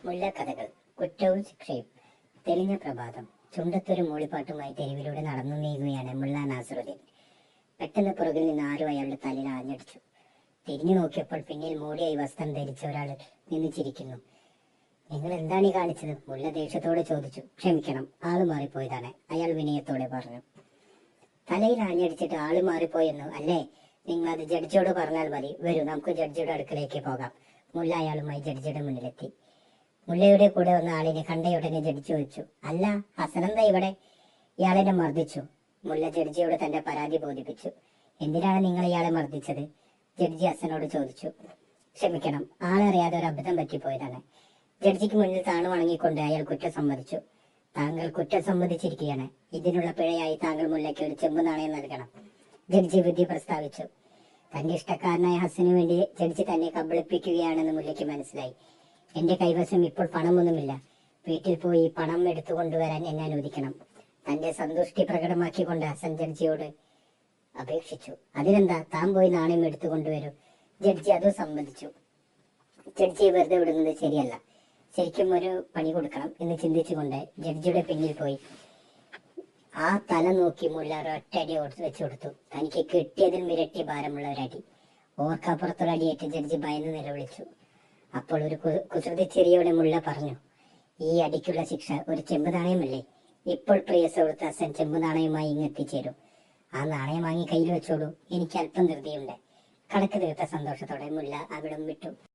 മുല്ലക്കഥകൾ കുറ്റവും ശിക്ഷയും. തെളിഞ്ഞ പ്രഭാതം. ചുണ്ടത്തൊരു മൂളിപ്പാട്ടുമായി തെരുവിലൂടെ നടന്നു നീങ്ങുകയാണ് മുല്ല നാസറുദ്ദീൻ. പെട്ടെന്ന് പുറകിൽ നിന്ന് ആരോ അയാളുടെ തലയിൽ ആഞ്ഞടിച്ചു. തിരിഞ്ഞു നോക്കിയപ്പോൾ പിന്നിൽ മൂടിയായി വസ്ത്രം ധരിച്ച ഒരാൾ നിന്ന് ചിരിക്കുന്നു. നിങ്ങൾ എന്താണ് ഈ കാണിച്ചത്? മുല്ല ദേഷ്യത്തോടെ ചോദിച്ചു. ക്ഷമിക്കണം, ആള് മാറിപ്പോയതാണ്, അയാൾ വിനയത്തോടെ പറഞ്ഞു. തലയിൽ ആഞ്ഞടിച്ചിട്ട് ആള് മാറിപ്പോയെന്നു അല്ലേ? നിങ്ങൾ അത് ജഡ്ജിയോട് പറഞ്ഞാൽ മതി. വരൂ, നമുക്ക് ജഡ്ജിയുടെ അടുക്കലേക്ക് പോകാം. മുല്ല അയാളുമായി ജഡ്ജിയുടെ മുന്നിലെത്തി. മുല്ലയുടെ കൂടെ വന്ന ആളിനെ കണ്ടയുടനെ ജഡ്ജി ചോദിച്ചു, അല്ല, ഹസനെന്താ ഇവിടെ? ഇയാളെന്നെ മർദ്ദിച്ചു. മുല്ല ജഡ്ജിയോട് തന്റെ പരാതി ബോധിപ്പിച്ചു. എന്തിനാണ് നിങ്ങൾ ഇയാളെ മർദ്ദിച്ചത്? ജഡ്ജി ഹസനോട് ചോദിച്ചു. ക്ഷമിക്കണം, ആളറിയാതെ ഒരു അബദ്ധം പറ്റിപ്പോയതാണ്. ജഡ്ജിക്ക് മുന്നിൽ താണു വണങ്ങിക്കൊണ്ട് അയാൾ കുറ്റം സമ്മതിച്ചു. താങ്കൾ കുറ്റം സമ്മതിച്ചിരിക്കുകയാണ്. ഇതിനുള്ള പിഴയായി താങ്കൾ മുല്ലയ്ക്ക് ഒരു ചെമ്പ് നാണയം നൽകണം. ജഡ്ജി വിധി പ്രസ്താവിച്ചു. തന്റെ ഇഷ്ടക്കാരനായ ഹസനു വേണ്ടി ജഡ്ജി തന്നെ കബളിപ്പിക്കുകയാണെന്ന് മുല്ലയ്ക്ക് മനസ്സിലായി. എന്റെ കൈവശം ഇപ്പോൾ പണമൊന്നുമില്ല. വീട്ടിൽ പോയി പണം എടുത്തുകൊണ്ടുവരാൻ എന്നെ അനുവദിക്കണം. തന്റെ സന്തുഷ്ടി പ്രകടമാക്കിക്കൊണ്ട് ഹസൻ ജഡ്ജിയോട് അപേക്ഷിച്ചു. അതിനെന്താ, താൻ പോയി നാണയം എടുത്തുകൊണ്ടുവരൂ. ജഡ്ജി അതും സമ്മതിച്ചു. ജഡ്ജിയെ വെറുതെ വിടുന്നത് ശരിയല്ല. ശരിക്കും ഒരു പണി കൊടുക്കണം എന്ന് ചിന്തിച്ചുകൊണ്ട് ജഡ്ജിയുടെ പിന്നിൽ പോയി ആ തല നോക്കി മുല്ല ഒരൊറ്റടി വെച്ചു കൊടുത്തു. തനിക്ക് കിട്ടിയതിൽ ഇരട്ടി ഭാരമുള്ള ഒരടി. ഓർക്കപ്പുറത്തുള്ള അടിയേറ്റ് ജഡ്ജി ഭയന്ന് നിലവിളിച്ചു. അപ്പോൾ ഒരു കുസൃതി ചിരിയോടെ മുല്ല പറഞ്ഞു, ഈ അടിക്കുള്ള ശിക്ഷ ഒരു ചെമ്പ് നാണയമല്ലേ? ഇപ്പോൾ പ്രിയ സുഹൃത്ത് ഹസൻ ചെമ്പ് നാണയമായി ഇങ്ങെത്തിച്ചേരും. ആ നാണയം വാങ്ങി കയ്യിൽ വെച്ചോളൂ. എനിക്ക് അല്പം ധൃതിയുണ്ട്. കണക്ക് തീർത്ത സന്തോഷത്തോടെ മുല്ല അവിടം വിട്ടു.